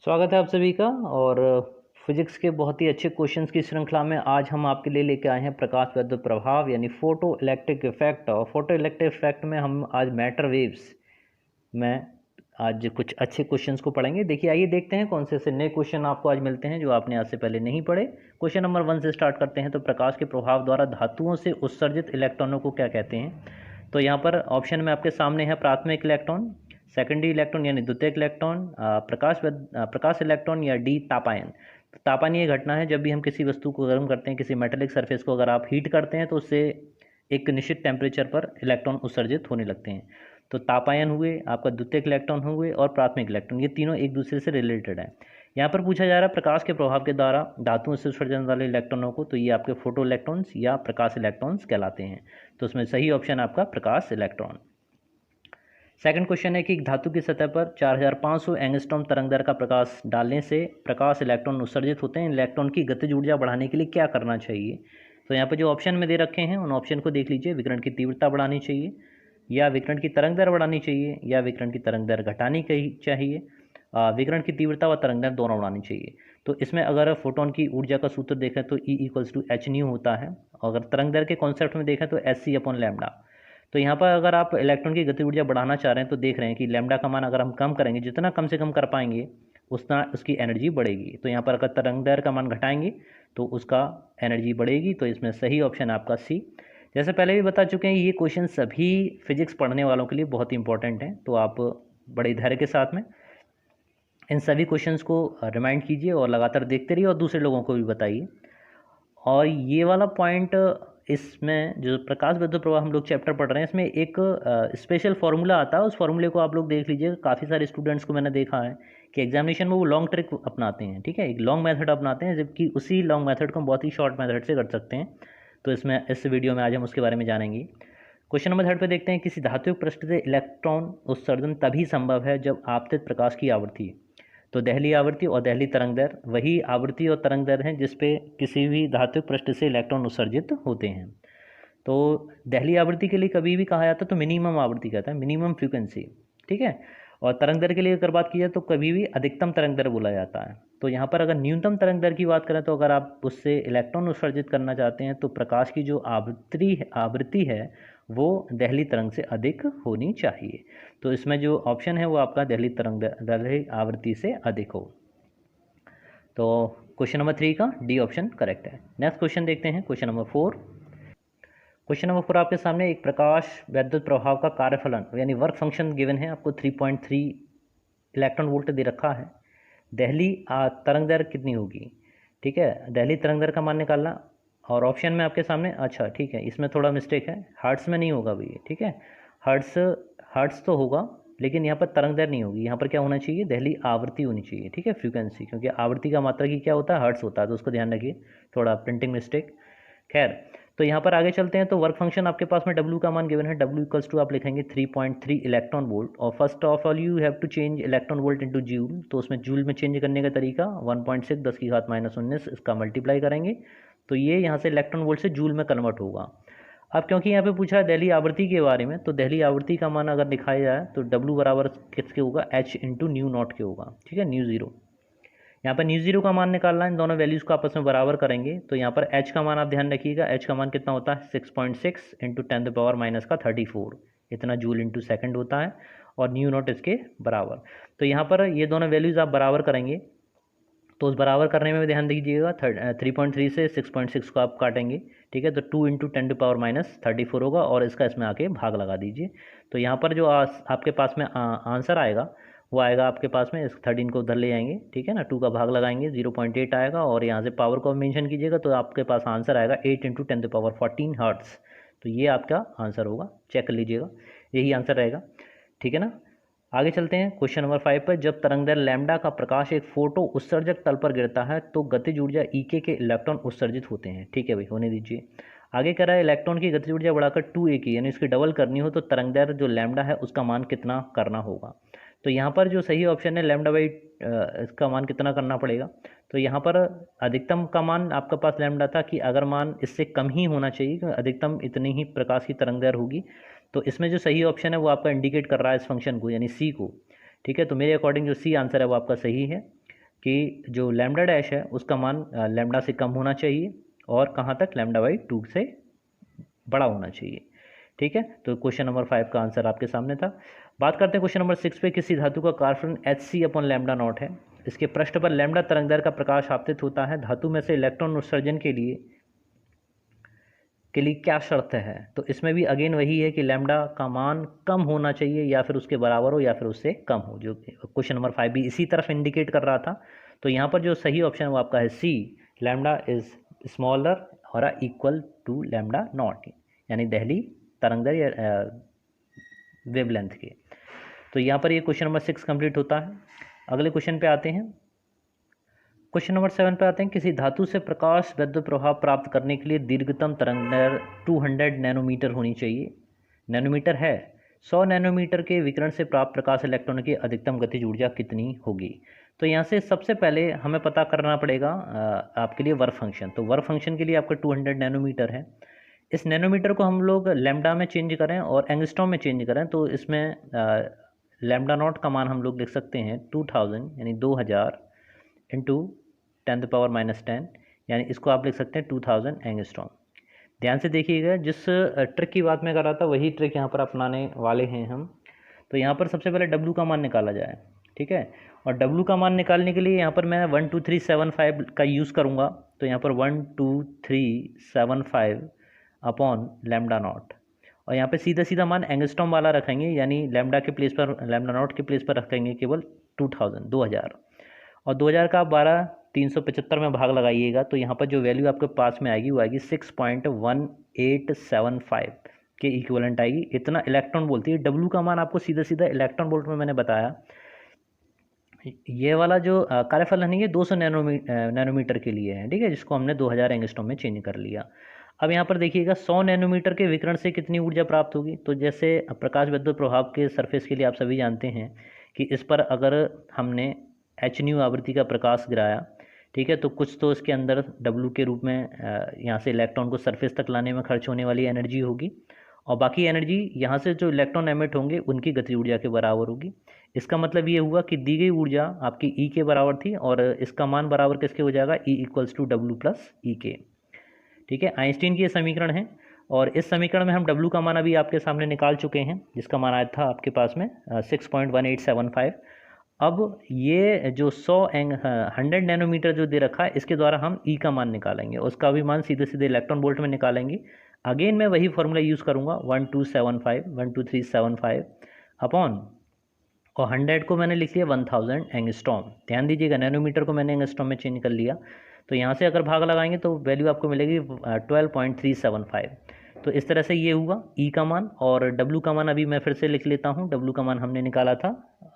स्वागत है आप सभी का। और फिजिक्स के बहुत ही अच्छे क्वेश्चंस की श्रृंखला में आज हम आपके लिए लेके आए हैं प्रकाश विद्युत प्रभाव यानी फोटो इलेक्ट्रिक इफेक्ट। और फोटो इलेक्ट्रिक इफेक्ट में हम आज मैटर वेव्स में आज कुछ अच्छे क्वेश्चंस को पढ़ेंगे। देखिए, आइए देखते हैं कौन से नए क्वेश्चन आपको आज मिलते हैं जो आपने आज से पहले नहीं पढ़े। क्वेश्चन नंबर 1 से स्टार्ट करते हैं। तो प्रकाश के प्रभाव द्वारा धातुओं से उत्सर्जित इलेक्ट्रॉनों को क्या कहते हैं? तो यहाँ पर ऑप्शन में आपके सामने है प्राथमिक इलेक्ट्रॉन, सेकेंडरी इलेक्ट्रॉन यानी द्वितीयक इलेक्ट्रॉन, प्रकाश इलेक्ट्रॉन या डी तापायन। तो तापानीय घटना है जब भी हम किसी वस्तु को गर्म करते हैं, किसी मेटेलिक सरफेस को अगर आप हीट करते हैं तो उससे एक निश्चित टेम्परेचर पर इलेक्ट्रॉन उत्सर्जित होने लगते हैं। तो तापायन हुए, आपका द्वितीयक इलेक्ट्रॉन हुए और प्राथमिक इलेक्ट्रॉन, ये तीनों एक दूसरे से रिलेटेड है। यहाँ पर पूछा जा रहा है प्रकाश के प्रभाव के द्वारा धातुओं से उत्सर्जन वाले इलेक्ट्रॉनों को, तो ये आपके फोटो इलेक्ट्रॉन्स या प्रकाश इलेक्ट्रॉन्स कहलाते हैं। तो उसमें सही ऑप्शन आपका प्रकाश इलेक्ट्रॉन। सेकंड क्वेश्चन है कि धातु की सतह पर 4500 एंगस्ट्रॉम तरंगदैर्घ्य का प्रकाश डालने से प्रकाश इलेक्ट्रॉन उत्सर्जित होते हैं। इलेक्ट्रॉन की गतिज ऊर्जा बढ़ाने के लिए क्या करना चाहिए? तो यहाँ पर जो ऑप्शन में दे रखे हैं उन ऑप्शन को देख लीजिए। विकिरण की तीव्रता बढ़ानी चाहिए, या विकिरण की तरंगदैर्घ्य बढ़ानी चाहिए, या विकिरण की तरंगदैर्घ्य घटानी चाहिए, विकिरण की तीव्रता व तरंगदैर्घ्य दोनों बढ़ानी चाहिए। तो इसमें अगर फोटोन की ऊर्जा का सूत्र देखें तो E=h न्यू होता है। अगर तरंगदैर्घ्य के कॉन्सेप्ट में देखें तो Sc/λ। तो यहाँ पर अगर आप इलेक्ट्रॉन की गति ऊर्जा बढ़ाना चाह रहे हैं तो देख रहे हैं कि लैम्डा का मान अगर हम कम करेंगे, जितना कम से कम कर पाएंगे उतना उसकी एनर्जी बढ़ेगी। तो यहाँ पर अगर तरंगदैर्घ्य का मान घटाएंगे तो उसका एनर्जी बढ़ेगी। तो इसमें सही ऑप्शन आपका सी। जैसे पहले भी बता चुके हैं, ये क्वेश्चन सभी फिजिक्स पढ़ने वालों के लिए बहुत ही इंपॉर्टेंट हैं। तो आप बड़े धैर्य के साथ में इन सभी क्वेश्चंस को रिमाइंड कीजिए और लगातार देखते रहिए और दूसरे लोगों को भी बताइए। और ये वाला पॉइंट, इसमें जो प्रकाश विद्युत प्रवाह हम लोग चैप्टर पढ़ रहे हैं, इसमें एक स्पेशल फार्मूला आता है। उस फार्मूले को आप लोग देख लीजिए। काफ़ी सारे स्टूडेंट्स को मैंने देखा है कि एग्जामिनेशन में वो लॉन्ग ट्रिक अपनाते हैं, ठीक है, एक लॉन्ग मेथड अपनाते हैं, जबकि उसी लॉन्ग मेथड को हम बहुत ही शॉर्ट मेथड से कर सकते हैं। तो इसमें इस वीडियो में आज हम उसके बारे में जानेंगे। क्वेश्चन नंबर 3 पे देखते हैं, किसी धात्विक पृष्ठ से इलेक्ट्रॉन उत्सर्जन तभी संभव है जब आपतित प्रकाश की आवृत्ति, तो दहली आवृत्ति और दहली तरंगदैर्घ्य वही आवृत्ति और तरंगदैर्घ्य हैं जिसपे किसी भी धात्विक पृष्ठ से इलेक्ट्रॉन उत्सर्जित होते हैं। तो दहली आवृत्ति के लिए कभी भी कहा जाता है तो मिनिमम आवृत्ति कहता है, मिनिमम फ्रीक्वेंसी, ठीक है। और तरंगदैर्घ्य के लिए अगर बात की जाए तो कभी भी अधिकतम तरंगदैर्घ्य बोला जाता है। तो यहाँ पर अगर न्यूनतम तरंगदैर्घ्य की बात करें तो अगर आप उससे इलेक्ट्रॉन उत्सर्जित करना चाहते हैं तो प्रकाश की जो आवृत्ति है वो दहली तरंग से अधिक होनी चाहिए। तो इसमें जो ऑप्शन है वो आपका दहली आवृत्ति से अधिक हो। तो क्वेश्चन नंबर 3 का डी ऑप्शन करेक्ट है। नेक्स्ट क्वेश्चन देखते हैं, क्वेश्चन नंबर 4। क्वेश्चन नंबर 4 आपके सामने एक प्रकाश विद्युत प्रभाव का कार्यफलन यानी वर्क फंक्शन गिवन है आपको। 3.3 इलेक्ट्रॉन वोल्ट दे रखा है। दहली तरंगदैर्घ्य कितनी होगी, ठीक है, दहली तरंगदैर्घ्य का मान निकालना। और ऑप्शन में आपके सामने, अच्छा ठीक है, इसमें थोड़ा मिस्टेक है, हर्ट्स में नहीं होगा भैया, ठीक है। हर्ट्स तो होगा लेकिन यहाँ पर तरंगदैर्घ्य नहीं होगी। यहाँ पर क्या होना चाहिए, दहली आवृत्ति होनी चाहिए, ठीक है, फ्रीक्वेंसी, क्योंकि आवृत्ति का मात्रा की क्या होता है, हर्ट्स होता है, तो उसको ध्यान रखिए, थोड़ा प्रिंटिंग मिस्टेक। खैर, तो यहाँ पर आगे चलते हैं। तो वर्क फंक्शन आपके पास में W का मान गिवन है। W आप लिखेंगे 3.3 इलेक्ट्रॉन वोल्ट। और first of all you have to change electron volt into joule. तो उसमें जूल में चेंज करने का तरीका 1.6 10⁻⁻19 इसका मल्टीप्लाई करेंगे तो ये यहाँ से इलेक्ट्रॉन वोल्ट से जूल में कन्वर्ट होगा। अब क्योंकि यहाँ पे पूछा है दहली आवृत्ति के बारे में, तो दहली आवृत्ति का मान अगर दिखाया जाए तो W बराबर किसके होगा, H इंटू न्यू नॉट के होगा, ठीक है, न्यू ज़ीरो। यहाँ पर न्यू जीरो का मान निकालना है, इन दोनों वैल्यूज़ को आपस में बराबर करेंगे। तो यहाँ पर H का मान आप ध्यान रखिएगा, H का मान कितना होता है 6.6 इंटू 10⁻⁻34, इतना जूल इंटू सेकेंड होता है, और न्यू नॉट इसके बराबर। तो यहाँ पर ये दोनों वैल्यूज़ आप बराबर करेंगे, तो उस बराबर करने में भी ध्यान दीजिएगा। 3.3 से 6.6 को आप काटेंगे, ठीक है, तो 2 इंटू 10⁻⁻34 होगा, और इसका इसमें आके भाग लगा दीजिए। तो यहाँ पर जो आपके पास में आंसर आएगा वो आएगा आपके पास में, इस 13 को उधर ले जाएंगे, ठीक है ना, 2 का भाग लगाएंगे 0.8 आएगा, और यहाँ से पावर को मेंशन कीजिएगा तो आपके पास आंसर आएगा 8 इंटू 10⁻14 हर्ट्स। तो ये आपका आंसर होगा, चेक कर लीजिएगा, यही आंसर रहेगा, ठीक है ना। आगे चलते हैं क्वेश्चन नंबर 5 पर। जब तरंगदैर्घ्य लैम्डा का प्रकाश एक फोटो उत्सर्जक तल पर गिरता है तो गतिज ऊर्जा ईके के इलेक्ट्रॉन उत्सर्जित होते हैं, ठीक है भाई, होने दीजिए। आगे कह रहा है इलेक्ट्रॉन की गतिज ऊर्जा बढ़ाकर 2a की यानी इसकी डबल करनी हो तो तरंगदैर्घ्य जो लैम्डा है उसका मान कितना करना होगा। तो यहाँ पर जो सही ऑप्शन है लैम्डा बाई इसका मान कितना करना पड़ेगा। तो यहाँ पर अधिकतम का मान आपके पास लैम्डा था कि अगर मान इससे कम ही होना चाहिए, क्योंकि अधिकतम इतनी ही प्रकाश की तरंगदैर्घ्य होगी। तो इसमें जो सही ऑप्शन है वो आपका इंडिकेट कर रहा है इस फंक्शन को, यानी सी को, ठीक है। तो मेरे अकॉर्डिंग जो सी आंसर है वो आपका सही है। कि जो लैम्डा डैश है उसका मान लैम्डा से कम होना चाहिए और कहाँ तक, लैम्डा बाई 2 से बड़ा होना चाहिए। ठीक है, तो क्वेश्चन नंबर 5 का आंसर आपके सामने था। बात करते हैं क्वेश्चन नंबर 6 पे। किसी धातु का carbon Hc upon lambda naught है, इसके पृष्ठ पर लैम्डा तरंगदैर्घ्य का प्रकाश आपतित होता है, धातु में से इलेक्ट्रॉन उत्सर्जन के लिए क्या शर्त है? तो इसमें भी अगेन वही है कि लैम्डा का मान कम होना चाहिए या फिर उसके बराबर हो या फिर उससे कम हो, जो क्वेश्चन नंबर 5 भी इसी तरफ इंडिकेट कर रहा था। तो यहाँ पर जो सही ऑप्शन है वो आपका है सी, लैम्डा इज स्मॉलर और इक्वल टू लैम्डा नॉट, यानी दहली तरंगदैर्घ्य या वेवलेंथ के। तो यहाँ पर ये क्वेश्चन नंबर 6 कंप्लीट होता है। अगले क्वेश्चन पे आते हैं। क्वेश्चन नंबर 7 पे आते हैं। किसी धातु से प्रकाश विद्युत प्रभाव प्राप्त करने के लिए दीर्घतम तरंगदैर्घ्य 200 नैनोमीटर होनी चाहिए। नैनोमीटर है। 100 नैनोमीटर के विकिरण से प्राप्त प्रकाश इलेक्ट्रॉन की अधिकतम गतिज ऊर्जा कितनी होगी? तो यहाँ से सबसे पहले हमें पता करना पड़ेगा आपके लिए वर्क फंक्शन। तो वर्क फंक्शन के लिए आपका 200 नैनोमीटर है। इस नैनोमीटर को हम लोग लैम्डा में चेंज करें और एंगस्ट्रॉम में चेंज करें तो इसमें लैम्डा नॉट का मान हम लोग लिख सकते हैं 2000 यानी 2000 इंटू 10⁻⁻10, यानी इसको आप लिख सकते हैं 2000 एंगस्ट्रॉम। ध्यान से देखिएगा, जिस ट्रिक की बात मैं कर रहा था वही ट्रिक यहाँ पर अपनाने वाले हैं हम। तो यहाँ पर सबसे पहले W का मान निकाला जाए, ठीक है। और W का मान निकालने के लिए यहाँ पर मैं 12375 का यूज़ करूँगा। तो यहाँ पर 12375 अपॉन लैम्डा नॉट, और यहाँ पे सीधा सीधा मान एंगस्ट्रॉम वाला रखेंगे, यानी लैम्डा के प्लेस पर, लैम्डा नॉट के प्लेस पर रखेंगे केवल 2000 और 2000 का आप 375 में भाग लगाइएगा। तो यहाँ पर जो वैल्यू आपके पास में आएगी वो आएगी 6.1875 के इक्विवेलेंट आएगी। इतना इलेक्ट्रॉन वोल्ट है। W का मान आपको सीधा सीधा इलेक्ट्रॉन वोल्ट में मैंने बताया। ये वाला जो कार्यफलन है ये 200 नैनोमीटर के लिए है, ठीक है, जिसको हमने 2000 एंगस्ट्रॉम में चेंज कर लिया। अब यहाँ पर देखिएगा 100 नैनोमीटर के विकिरण से कितनी ऊर्जा प्राप्त होगी। तो जैसे प्रकाश विद्युत प्रभाव के सरफेस के लिए आप सभी जानते हैं कि इस पर अगर हमने hν आवृत्ति का प्रकाश गिराया, ठीक है, तो कुछ तो इसके अंदर W के रूप में यहाँ से इलेक्ट्रॉन को सरफेस तक लाने में खर्च होने वाली एनर्जी होगी, और बाकी एनर्जी यहाँ से जो इलेक्ट्रॉन एमिट होंगे उनकी गतिज ऊर्जा के बराबर होगी। इसका मतलब ये हुआ कि दी गई ऊर्जा आपकी E के बराबर थी और इसका मान बराबर किसके हो जाएगा, E = W + E के। ठीक है, आइंस्टीन की ये समीकरण है और इस समीकरण में हम W का मान अभी आपके सामने निकाल चुके हैं, जिसका मान आया था आपके पास में 6.1875। अब ये जो 100 नैनोमीटर जो दे रखा है इसके द्वारा हम E का मान निकालेंगे, उसका भी मान सीधे सीधे इलेक्ट्रॉन वोल्ट में निकालेंगे। अगेन मैं वही फॉर्मूला यूज़ करूँगा 12375 अपॉन, और 100 को मैंने लिख लिया 1000 एंगस्ट्रॉम। ध्यान दीजिएगा, नैनोमीटर को मैंने एंगस्ट्रॉम में चेंज कर लिया। तो यहाँ से अगर भाग लगाएंगे तो वैल्यू आपको मिलेगी 12.375। तो इस तरह से ये हुआ E का मान, और W का मान अभी मैं फिर से लिख लेता हूँ। W का मान हमने निकाला था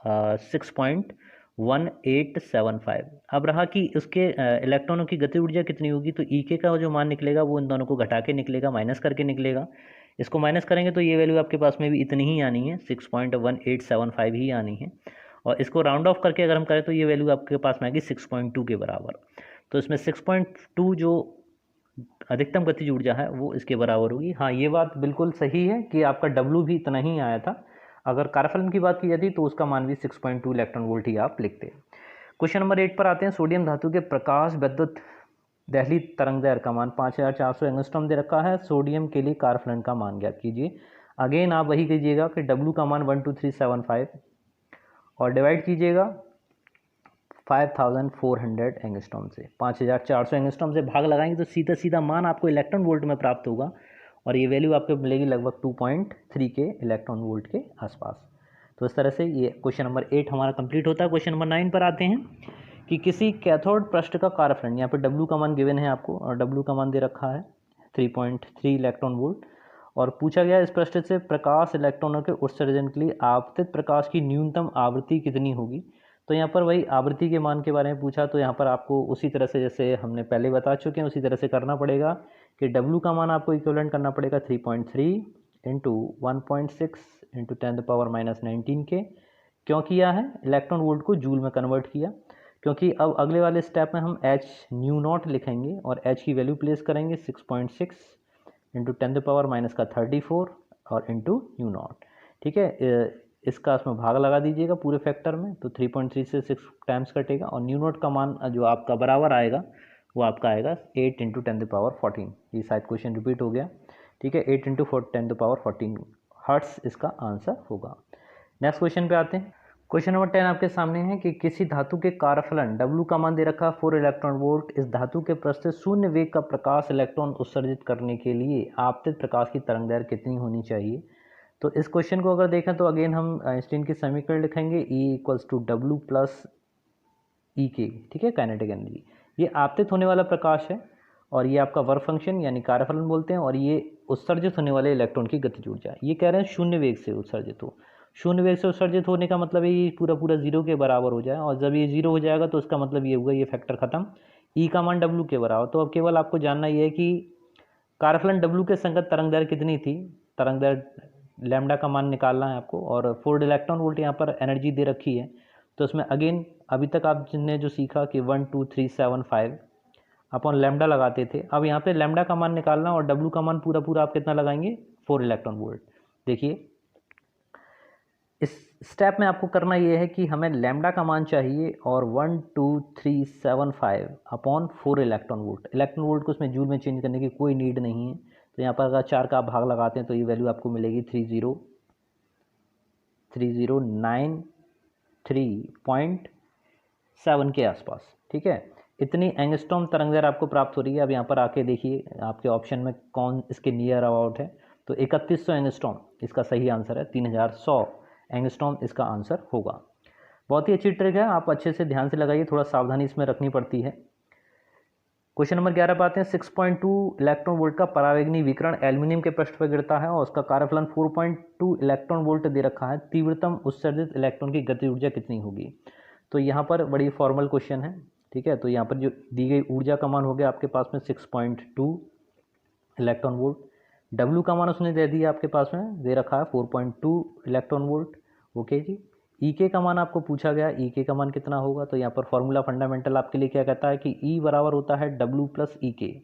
6.1875। अब रहा कि उसके इलेक्ट्रॉनों की गति ऊर्जा कितनी होगी। तो E के का जो मान निकलेगा वो इन दोनों को घटा के निकलेगा, माइनस करके निकलेगा। इसको माइनस करेंगे तो ये वैल्यू आपके पास में भी इतनी ही आनी है, 6.1875 ही आनी है। और इसको राउंड ऑफ करके अगर हम करें तो ये वैल्यू आपके पास में आएगी 6.2 के बराबर। तो इसमें 6.2 जो अधिकतम गतिज ऊर्जा है वो इसके बराबर होगी। हाँ, ये बात बिल्कुल सही है कि आपका W भी इतना ही आया था। अगर कार्यफलन की बात की जाती तो उसका मान भी 6.2 इलेक्ट्रॉन वोल्ट ही आप लिखते। क्वेश्चन नंबर 8 पर आते हैं। सोडियम धातु के प्रकाश विद्युत दहली तरंगदैर्घ्य का मान 5400 एंगस्ट्रॉम दे रखा है। सोडियम के लिए कार्यफलन का मान ज्ञात कीजिए। अगेन आप वही कीजिएगा कि W का मान 12375 और डिवाइड कीजिएगा 5400 एंगस्ट्रॉम से, 5400 एंगस्ट्रॉम से भाग लगाएंगे तो सीधा सीधा मान आपको इलेक्ट्रॉन वोल्ट में प्राप्त होगा, और ये वैल्यू आपको मिलेगी लगभग 2.3 के इलेक्ट्रॉन वोल्ट के आसपास। तो इस तरह से ये क्वेश्चन नंबर 8 हमारा कंप्लीट होता है। क्वेश्चन नंबर 9 पर आते हैं कि किसी कैथोड पृष्ठ का कार्यफलन, यहाँ पर W का मान गिवन है आपको और W का मान दे रखा है 3.3 इलेक्ट्रॉन वोल्ट, और पूछा गया इस पृष्ठ से प्रकाश इलेक्ट्रॉनों के उत्सर्जन के लिए आपतित प्रकाश की न्यूनतम आवृत्ति कितनी होगी। तो यहाँ पर वही आवृत्ति के मान के बारे में पूछा, तो यहाँ पर आपको उसी तरह से जैसे हमने पहले बता चुके हैं उसी तरह से करना पड़ेगा कि W का मान आपको इक्विवेलेंट करना पड़ेगा 3.3 इंटू 1.6 इंटू 10⁻⁻19 के। क्यों किया है, इलेक्ट्रॉन वोल्ट को जूल में कन्वर्ट किया, क्योंकि अब अगले वाले स्टेप में हम hν0 लिखेंगे और h की वैल्यू प्लेस करेंगे 6.6 इंटू 10⁻⁻34 और इंटू u0। ठीक है, इसका उसमें भाग लगा दीजिएगा पूरे फैक्टर में, तो 3.3 से 6 टाइम्स कटेगा और न्यू नॉट का मान जो आपका बराबर आएगा वो आपका आएगा 8 × 10⁻14। ये शायद क्वेश्चन रिपीट हो गया, ठीक है। 8 × 10⁻14 हर्ट्स इसका आंसर होगा। नेक्स्ट क्वेश्चन पे आते हैं। क्वेश्चन नंबर 10 आपके सामने है कि किसी धातु के कार्यफलन W का मान दे रखा है 4 इलेक्ट्रॉन वोल्ट। इस धातु के पृष्ठ से शून्य वेग का प्रकाश इलेक्ट्रॉन उत्सर्जित करने के लिए आपतित प्रकाश की तरंग दैर्घ्य कितनी होनी चाहिए। तो इस क्वेश्चन को अगर देखें तो अगेन हम आइंस्टीन की समीकरण लिखेंगे E = W + EK, ठीक है, काइनेटिक एनर्जी। ये आपतित होने वाला प्रकाश है और ये आपका वर्क फंक्शन यानी कार्यफलन बोलते हैं, और ये उत्सर्जित होने वाले इलेक्ट्रॉन की गतिज ऊर्जा। ये कह रहे हैं शून्य वेग से उत्सर्जित हो। शून्य वेग से उत्सर्जित होने का मतलब है ये पूरा पूरा जीरो के बराबर हो जाए, और जब ये जीरो हो जाएगा तो इसका मतलब ये हुआ ये फैक्टर खत्म, ई का मान W के बराबर। तो अब केवल आपको जानना ये है कि कार्यफलन W के संगत तरंग दैर्घ्य कितनी थी। तरंग दैर्घ्य लैम्डा का मान निकालना है आपको, और 4 इलेक्ट्रॉन वोल्ट यहाँ पर एनर्जी दे रखी है। तो इसमें अगेन अभी तक आपने जो सीखा कि 1 2 3 7 5 अपन लैम्डा लगाते थे, अब यहाँ पे लैम्डा का मान निकालना और W का मान पूरा पूरा आप कितना लगाएंगे 4 इलेक्ट्रॉन वोल्ट। देखिए इस स्टेप में आपको करना ये है कि हमें लैम्डा का मान चाहिए और 1 2 3 7 5 upon 4 electron volt. Electron volt को उसमें जूल में चेंज करने की कोई नीड नहीं है। तो यहाँ पर अगर 4 का आप भाग लगाते हैं तो ये वैल्यू आपको मिलेगी 30,939.7 के आसपास, ठीक है। इतनी एंगस्ट्रॉम तरंग दैर्घ्य आपको प्राप्त हो रही है। अब यहाँ पर आके देखिए आपके ऑप्शन में कौन इसके नियर अबाउट है, तो 3100 एंगस्ट्रॉम इसका सही आंसर है। 3100 एंगस्ट्रॉम इसका आंसर होगा। बहुत ही अच्छी ट्रिक है, आप अच्छे से ध्यान से लगाइए, थोड़ा सावधानी इसमें रखनी पड़ती है। क्वेश्चन नंबर 11 पे आते हैं। 6.2 इलेक्ट्रॉन वोल्ट का परावैगनी विकिरण एल्यूमिनियम के पृष्ठ पर गिरता है और उसका कार्यफलन 4.2 इलेक्ट्रॉन वोल्ट दे रखा है। तीव्रतम उत्सर्जित इलेक्ट्रॉन की गति ऊर्जा कितनी होगी। तो यहाँ पर बड़ी फॉर्मल क्वेश्चन है, ठीक है। तो यहाँ पर जो दी गई ऊर्जा का मान हो गया आपके पास में 6.2 इलेक्ट्रॉन वोल्ट। W का मान उसने दे दिया आपके पास में, दे रखा है 4.2 इलेक्ट्रॉन वोल्ट, ओके जी। EK का मान आपको पूछा गया, EK का मान कितना होगा। तो यहाँ पर फॉर्मूला फंडामेंटल आपके लिए क्या कहता है कि E बराबर होता है W + EK,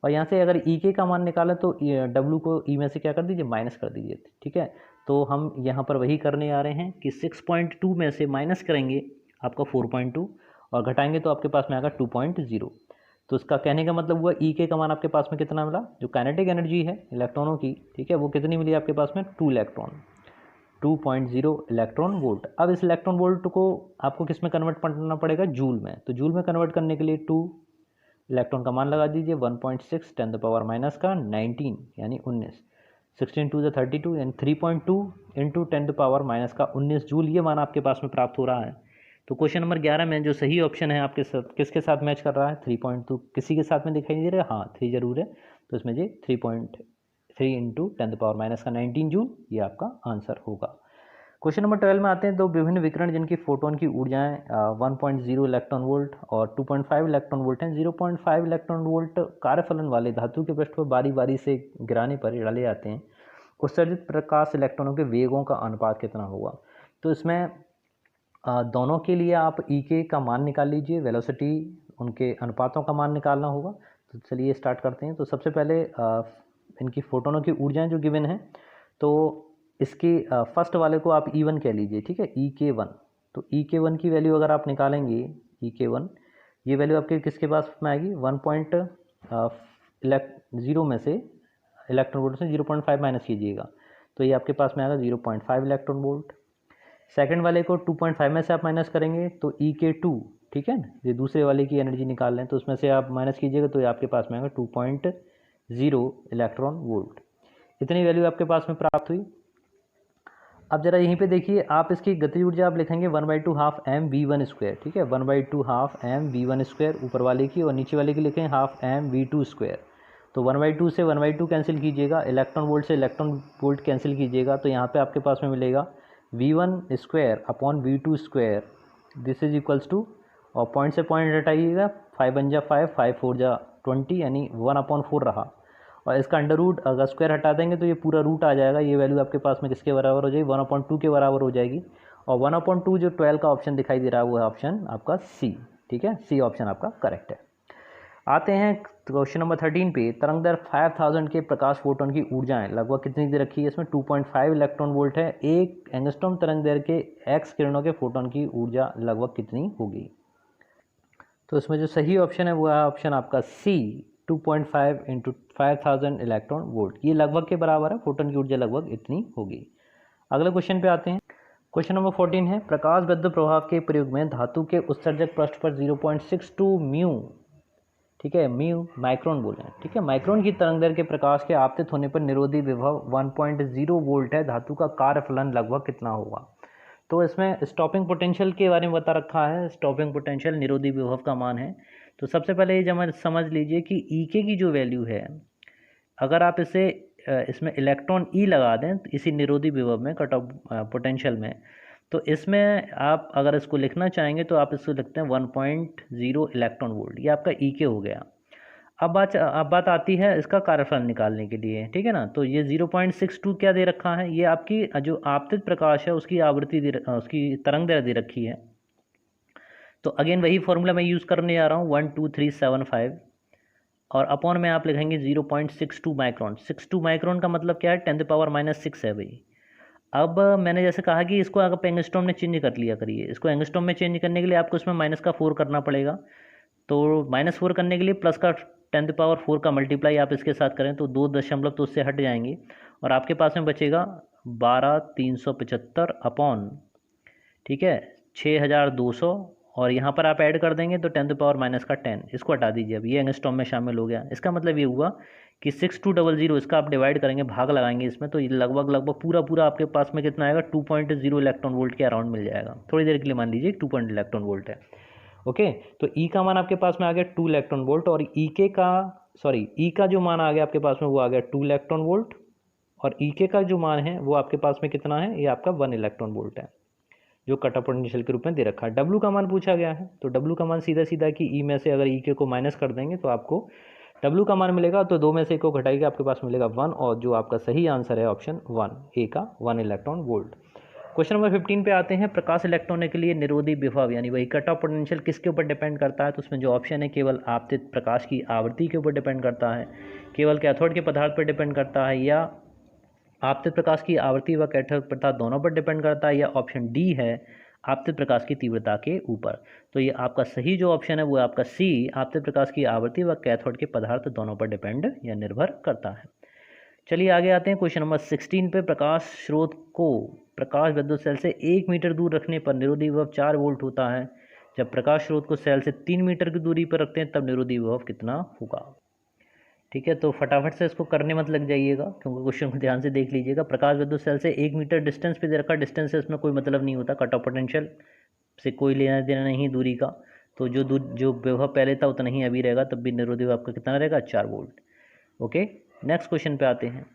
और यहाँ से अगर EK का मान निकालें तो W को E में से क्या कर दीजिए, माइनस कर दीजिए, ठीक है। तो हम यहाँ पर वही करने आ रहे हैं कि 6.2 में से माइनस करेंगे आपका 4.2 और घटाएंगे तो आपके पास में आएगा 2.0। तो इसका कहने का मतलब हुआ EK का मान आपके पास में कितना मिला, जो काइनेटिक एनर्जी है इलेक्ट्रॉनों की, ठीक है, वो कितनी मिली आपके पास में 2.0 इलेक्ट्रॉन वोल्ट। अब इस इलेक्ट्रॉन वोल्ट को आपको किस में कन्वर्ट करना पड़ेगा, जूल में। तो जूल में कन्वर्ट करने के लिए 2 इलेक्ट्रॉन का मान लगा दीजिए, 1.6 10⁻⁻19 यानी 19, 16 2 32 यानी 3.2 × 10⁻⁻19 जूल, ये मान आपके पास में प्राप्त हो रहा है। तो क्वेश्चन नंबर 11 में जो सही ऑप्शन है आपके साथ किसके साथ मैच कर रहा है, 3.2 किसी के साथ में दिखाई दे रहा है, हाँ 3 जरूर है। तो इसमें जी 3.3 × 10⁻⁻19 जूल ये आपका आंसर होगा। क्वेश्चन नंबर 12 में आते हैं। दो विभिन्न विकिरण जिनकी फोटोन की ऊर्जाएं 1.0 इलेक्ट्रॉन वोल्ट और 2.5 इलेक्ट्रॉन वोल्ट हैं। 0.5 इलेक्ट्रॉन वोल्ट कार्यफलन वाले धातु के पृष्ठ पर बारी बारी से गिराने पर डाले जाते हैं। उत्सर्जित प्रकाश इलेक्ट्रॉनों के वेगों का अनुपात कितना होगा। तो इसमें दोनों के लिए आप EK का मान निकाल लीजिए, वेलोसिटी उनके अनुपातों का मान निकालना होगा। तो चलिए स्टार्ट करते हैं। तो सबसे पहले इनकी फोटोनों की ऊर्जाएं जो गिवन है, तो इसके फर्स्ट वाले को आप E1 कह लीजिए, ठीक है, EK1। तो EK1 की वैल्यू अगर आप निकालेंगे, EK1 ये वैल्यू आपके किसके पास में आएगी, 1.0 में से इलेक्ट्रॉन वोल्ट से 0.5 माइनस कीजिएगा तो ये आपके पास में आएगा 0.5 इलेक्ट्रॉन वोल्ट। सेकंड वाले को 2.5 में से आप माइनस करेंगे तो EK2, ठीक है ना, ये दूसरे वाले की एनर्जी निकाल लें तो उसमें से आप माइनस कीजिएगा तो ये आपके पास में आएगा 2.0 इलेक्ट्रॉन वोल्ट। इतनी वैल्यू आपके पास में प्राप्त हुई। अब जरा यहीं पे देखिए, आप इसकी गतिज ऊर्जा आप लिखेंगे 1/2 mv1², ठीक है, 1/2 mv1², ऊपर वाले की, और नीचे वाले की लिखें 1/2 mv2²। तो 1/2 से 1/2 कैंसिल कीजिएगा, इलेक्ट्रॉन वोल्ट से इलेक्ट्रॉन वोल्ट कैंसिल कीजिएगा, तो यहाँ पे आपके पास में मिलेगा v1² upon v2², this is equals to, और पॉइंट से पॉइंट हटाइएगा, 5 × 5 5 4 20 यानी 1/4 रहा, और इसका अंडर रूट अगर स्क्वायर हटा देंगे तो ये पूरा रूट आ जाएगा। ये वैल्यू आपके पास में किसके बराबर हो जाएगी, 1/2 के बराबर हो जाएगी। और 1/2 जो 12 का ऑप्शन दिखाई दे रहा है वो है ऑप्शन आपका C, ठीक है, C ऑप्शन आपका करेक्ट है। आते हैं क्वेश्चन नंबर 13 पे। तरंग दैर्घ्य 5000 के प्रकाश फोटोन की ऊर्जाएं लगभग कितनी दे रखी है? इसमें 2.5 इलेक्ट्रॉन वोल्ट है। एक एंगस्ट्रॉम तरंग दैर्घ्य के एक्स किरणों के फोटोन की ऊर्जा लगभग कितनी होगी? तो इसमें जो सही ऑप्शन है वो है ऑप्शन आपका सी, 2.5 इंटू 5000 इलेक्ट्रॉन वोल्ट। ये लगभग के बराबर है, फोटोन की ऊर्जा लगभग इतनी होगी। अगले क्वेश्चन पे आते हैं। क्वेश्चन नंबर 14 है, प्रकाश विद्युत प्रभाव के प्रयोग में धातु के उत्सर्जक पृष्ठ पर 0.62 म्यू, ठीक है, म्यू माइक्रोन बोले, ठीक है, माइक्रोन की तरंगदैर्घ्य के प्रकाश के आपतित होने पर निरोधी विभव 1.0 वोल्ट है। धातु का कार्यफलन लगभग कितना होगा? तो इसमें स्टॉपिंग पोटेंशियल के बारे में बता रखा है। स्टॉपिंग पोटेंशियल निरोधी विभव का मान है। तो सबसे पहले ये समझ लीजिए कि ईके की जो वैल्यू है, अगर आप इसे इसमें इलेक्ट्रॉन ई लगा दें तो इसी निरोधी विभव में, कट ऑफ पोटेंशियल में, तो इसमें आप अगर इसको लिखना चाहेंगे तो आप इसको लिखते हैं 1.0 इलेक्ट्रॉन वोल्ट। ये आपका ईके हो गया। अब बात आती है इसका कार्यफलन निकालने के लिए, ठीक है ना। तो ये 0.62 क्या दे रखा है? ये आपकी जो आपतित प्रकाश है उसकी आवृत्ति उसकी तरंगदैर्घ्य दे रखी है। तो अगेन वही फॉर्मूला मैं यूज़ करने जा रहा हूँ, 12375 और अपॉन में आप लिखेंगे 0.62 माइक्रोन। 62 माइक्रोन का मतलब क्या है? 10⁻⁻6 है भाई। अब मैंने जैसे कहा कि इसको आप एंगस्ट्रॉम में चेंज कर लिया करिए। इसको एंगस्ट्रॉम में चेंज करने के लिए आपको इसमें -4 करना पड़ेगा। तो -4 करने के लिए प्लस का 10⁻4 का मल्टीप्लाई आप इसके साथ करें तो 2 दशमलव तो उससे हट जाएंगे और आपके पास में बचेगा 12375 अपॉन, ठीक है, 6200 और यहाँ पर आप ऐड कर देंगे तो 10⁻−10। इसको हटा दीजिए। अब ये एंगस्ट्रॉम में शामिल हो गया। इसका मतलब ये हुआ कि 6200 इसका आप डिवाइड करेंगे, भाग लगाएंगे इसमें, तो ये लगभग पूरा आपके पास में कितना आएगा? 2.0 इलेक्ट्रॉन वोल्ट के अराउंड मिल जाएगा। थोड़ी देर के लिए मान लीजिए 2 इलेक्ट्रॉन वोल्ट है। ओके, तो ई का मान आपके पास में आ गया 2 इलेक्ट्रॉन वोल्ट और ई का जो मान आ गया आपके पास में वो आ गया 2 इलेक्ट्रॉन वोल्ट और ई के का जो मान है वो आपके पास में कितना है? ये आपका 1 इलेक्ट्रॉन वोल्ट है जो कट ऑफ पोटेंशियल के रूप में दे रखा है। डब्ल्यू का मान पूछा गया है तो डब्ल्यू का मान सीधा कि ई में से अगर ई के को माइनस कर देंगे तो आपको डब्ल्यू का मान मिलेगा। तो 2 में से 1 को घटाइएगा, आपके पास मिलेगा 1 और जो आपका सही आंसर है ऑप्शन 1 ए का 1 इलेक्ट्रॉन वोल्ट। क्वेश्चन नंबर 15 पे आते हैं। प्रकाश इलेक्ट्रॉन के लिए निरोधी विभव यानी वही कट ऑफ पोटेंशियल किसके ऊपर डिपेंड करता है? तो उसमें जो ऑप्शन है केवल आपतित प्रकाश की आवृत्ति के ऊपर डिपेंड करता है, केवल कैथोड के पदार्थ पर डिपेंड करता है, या आपतित प्रकाश की आवृत्ति व कैथोड पदार्थ दोनों पर डिपेंड करता है, या ऑप्शन डी है आपतित प्रकाश की तीव्रता के ऊपर। तो ये आपका सही जो ऑप्शन है वो आपका सी, आपतित प्रकाश की आवृत्ति व कैथोड के पदार्थ दोनों पर डिपेंड या निर्भर करता है। चलिए आगे आते हैं क्वेश्चन नंबर 16 पे। प्रकाश स्रोत को प्रकाश विद्युत सेल से 1 मीटर दूर रखने पर निरोधी विभव 4 वोल्ट होता है। जब प्रकाश स्रोत को सेल से 3 मीटर की दूरी पर रखते हैं तब निरोधी विभव कितना होगा? ठीक है, तो फटाफट से इसको करने मत लग जाइएगा क्योंकि क्वेश्चन को ध्यान से देख लीजिएगा। प्रकाश विद्युत सेल से 1 मीटर डिस्टेंस पे दे रखा, डिस्टेंस से इसमें कोई मतलब नहीं होता, कट ऑफ पोटेंशियल से कोई लेना देना नहीं दूरी का। तो जो विभव पहले था उतना ही अभी रहेगा, तब भी निरोधी विभव आपका कितना रहेगा? 4 वोल्ट। ओके, नेक्स्ट क्वेश्चन पे आते हैं।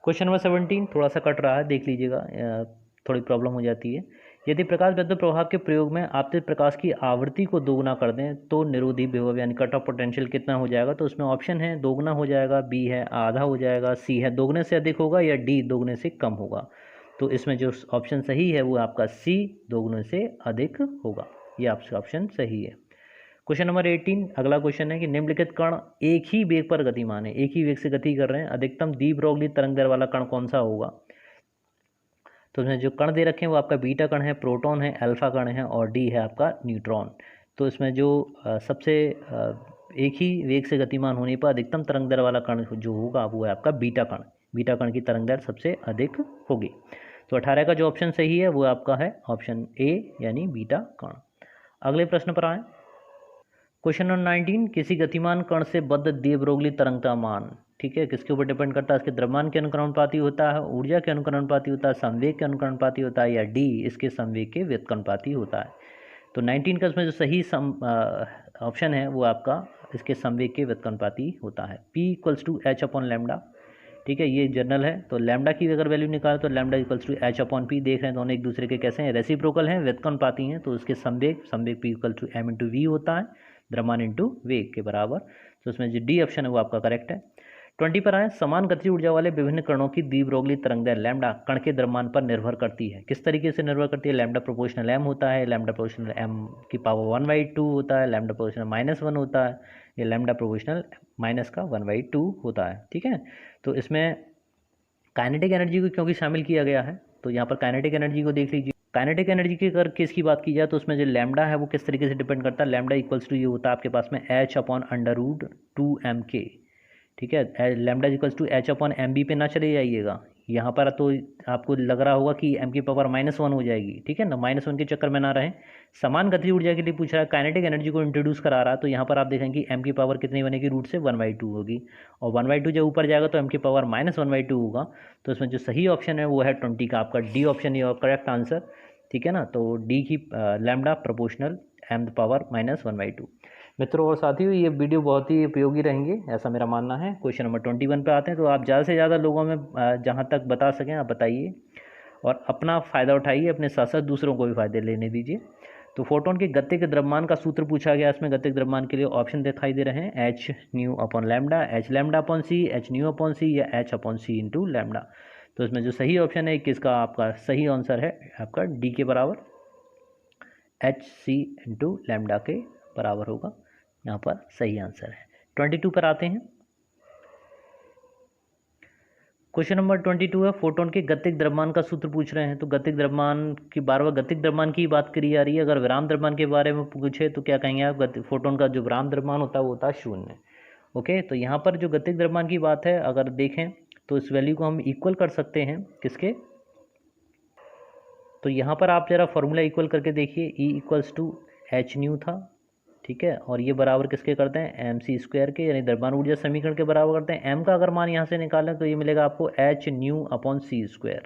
क्वेश्चन नंबर 17 थोड़ा सा कट रहा है, देख लीजिएगा, थोड़ी प्रॉब्लम हो जाती है। यदि प्रकाश विद्युत प्रभाव के प्रयोग में आपतित प्रकाश की आवृत्ति को दोगुना कर दें तो निरोधी विभव यानी कट ऑफ पोटेंशियल कितना हो जाएगा? तो उसमें ऑप्शन है दोगुना हो जाएगा, बी है आधा हो जाएगा, सी है दोगुने से अधिक होगा, या डी दोगुने से कम होगा। तो इसमें जो ऑप्शन सही है वो आपका सी, दोगुने से अधिक होगा। ये आपका ऑप्शन सही है। क्वेश्चन नंबर 18 अगला क्वेश्चन है कि निम्नलिखित कण एक ही वेग पर गतिमान है, एक ही वेग से गति कर रहे हैं, अधिकतम डी ब्रोगली तरंग दैर्घ्य वाला कण कौन सा होगा? तो इसमें जो कण दे रखे हैं वो आपका बीटा कण है, प्रोटॉन है, अल्फा कण है और डी है आपका न्यूट्रॉन। तो इसमें जो सबसे एक ही वेग से गतिमान होने पर अधिकतम तरंग दैर्घ्य वाला कण जो होगा वो है आपका बीटा कण। बीटा कण की तरंग दैर्घ्य सबसे अधिक होगी। तो 18 का जो ऑप्शन सही है वो आपका है ऑप्शन ए यानी बीटा कण। अगले प्रश्न पर आए। क्वेश्चन नंबर 19 किसी गतिमान कण से बद्ध de ब्रोगली तरंग का मान, ठीक है, किसके ऊपर डिपेंड करता है? इसके द्रव्यमान के अनुक्रमणपाती होता है, ऊर्जा के अनुक्रमणपाती होता है, संवेग के अनुक्रमणपाती होता है, या डी इसके संवेग के व्युत्क्रमणपाती होता है। तो 19 का इसमें जो सही ऑप्शन है वो आपका इसके संवेग के व्युत्क्रमणपाती होता है। P = h/λ, ठीक है, ये जनरल है। तो लैम्डा की अगर वैल्यू निकालें तो लैम्डा = h/p, देख रहे हैं दोनों एक दूसरे के कैसे हैं? रेसिप्रोकल हैं, व्युत्क्रमणपाती हैं। तो उसके संवेग P = m × v होता है, द्रव्यमान इंटू वेग के बराबर। तो उसमें जो डी ऑप्शन है वो आपका करेक्ट है। 20 पर आए, समान गतिज ऊर्जा वाले विभिन्न कणों की डी ब्रोगली तरंगदैर्घ्य लैम्डा कण के द्रव्यमान पर निर्भर करती है। किस तरीके से निर्भर करती है? लैम्डा प्रोपोर्शनल एम होता है, लैम्डा प्रोपोर्शनल एम की पावर 1/2 होता है, लैम्डा प्रोपोर्शनल -1 होता है, ये लैम्डा प्रोपोर्शनल माइनस का 1/2 होता है। ठीक है, तो इसमें काइनेटिक एनर्जी को क्योंकि शामिल किया गया है, तो यहाँ पर काइनेटिक एनर्जी को देख लीजिए। काइनेटिक एनर्जी की अगर केस की बात की जाए तो उसमें जो लैम्डा है वो किस तरीके से डिपेंड करता है? लैम्डा इक्वल्स टू ये होता है आपके पास में h/√2mk। ठीक है, लैम्डा इक्वल्स टू h/mb पे ना चले जाइएगा, यहाँ पर तो आपको लग रहा होगा कि m की पावर -1 हो जाएगी। ठीक है ना, -1 के चक्कर में ना रहें। समान गतिज ऊर्जा के लिए पूछ रहा है, काइनेटिक एनर्जी को इंट्रोड्यूस करा रहा है, तो यहाँ पर आप देखेंगे कि m की पावर कितनी बनेगी? रूट से 1/2 होगी, और 1/2 जब ऊपर जाएगा तो m की पावर -1/2 होगा। तो इसमें जो सही ऑप्शन है वो है 20 का, आपका डी ऑप्शन ये करेक्ट आंसर। ठीक है ना, तो डी की लैम्डा प्रोपोर्शनल m पावर -1/2। मित्रों और साथियों, ये वीडियो बहुत ही उपयोगी रहेंगे, ऐसा मेरा मानना है। क्वेश्चन नंबर 21 पे आते हैं, तो आप ज़्यादा से ज़्यादा लोगों में जहाँ तक बता सकें आप बताइए, और अपना फ़ायदा उठाइए, अपने साथ साथ दूसरों को भी फ़ायदे लेने दीजिए। तो फोटोन के गतिज द्रव्यमान का सूत्र पूछा गया, इसमें गतिज द्रव्यमान के लिए ऑप्शन दिखाई दे रहे हैं, h/λ, h/λ/c, h/c या h/c इंटू लैम्डा। तो इसमें जो सही ऑप्शन है किसका, आपका सही आंसर है आपका डी के बराबर h/c इंटू लैम्डा के बराबर होगा, यहाँ पर सही आंसर है। 22 पर आते हैं। क्वेश्चन नंबर 22 है, फोटोन के गतिज द्रव्यमान का सूत्र पूछ रहे हैं। तो गतिज द्रव्यमान की बार बार गतिज द्रव्यमान की बात करी जा रही है। अगर विराम द्रव्यमान के बारे में पूछे तो क्या कहेंगे आप? फोटोन का जो विराम द्रव्यमान होता है वो होता है 0। ओके, तो यहाँ पर जो गतिज द्रव्यमान की बात है अगर देखें तो इस वैल्यू को हम इक्वल कर सकते हैं किसके? तो यहाँ पर आप जरा फॉर्मूला इक्वल करके देखिए, E = h था। ठीक है, और ये बराबर किसके करते हैं? mc² के, यानी द्रव्यमान ऊर्जा समीकरण के बराबर करते हैं। m का अगर मान यहाँ से निकालें तो ये मिलेगा आपको h/c²।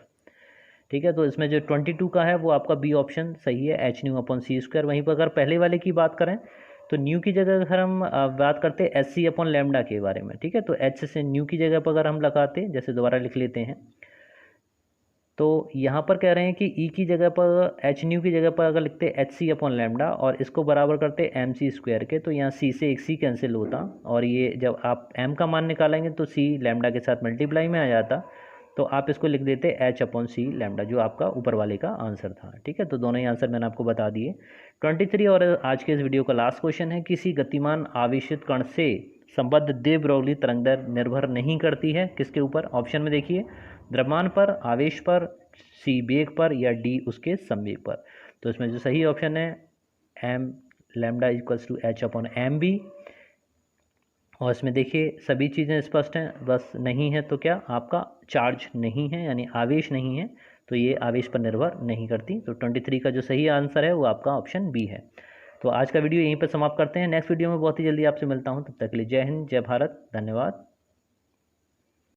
ठीक है, तो इसमें जो 22 का है वो आपका बी ऑप्शन सही है, h/c²। वहीं पर अगर पहले वाले की बात करें तो न्यू की जगह अगर हम बात करते हैं hc/λ के बारे में। ठीक है, तो h से न्यू की जगह पर अगर हम लगाते, जैसे दोबारा लिख लेते हैं, तो यहाँ पर कह रहे हैं कि E की जगह पर h/न्यू की जगह पर अगर लिखते hc/λ और इसको बराबर करते mc² के, तो यहाँ c से एक c कैंसिल होता, और ये जब आप m का मान निकालेंगे तो c लैम्डा के साथ मल्टीप्लाई में आ जाता, तो आप इसको लिख देते h/c λ, जो आपका ऊपर वाले का आंसर था। ठीक है, तो दोनों ही आंसर मैंने आपको बता दिए। 23 और आज के इस वीडियो का लास्ट क्वेश्चन है, किसी गतिमान आवेशित कण से संबद्ध दे ब्रोगली तरंगदैर्घ्य निर्भर नहीं करती है, किसके ऊपर? ऑप्शन में देखिए, द्रव्यमान पर, आवेश पर, सी वेग पर, या डी उसके संवेग पर। तो इसमें जो सही ऑप्शन है m λ = h/mb, और इसमें देखिए सभी चीज़ें स्पष्ट हैं, बस नहीं है तो क्या आपका चार्ज नहीं है, यानी आवेश नहीं है, तो ये आवेश पर निर्भर नहीं करती। तो 23 का जो सही आंसर है वो आपका ऑप्शन बी है। तो आज का वीडियो यहीं पर समाप्त करते हैं। नेक्स्ट वीडियो में बहुत ही जल्दी आपसे मिलता हूँ, तब तक के लिए जय हिंद, जय भारत, धन्यवाद।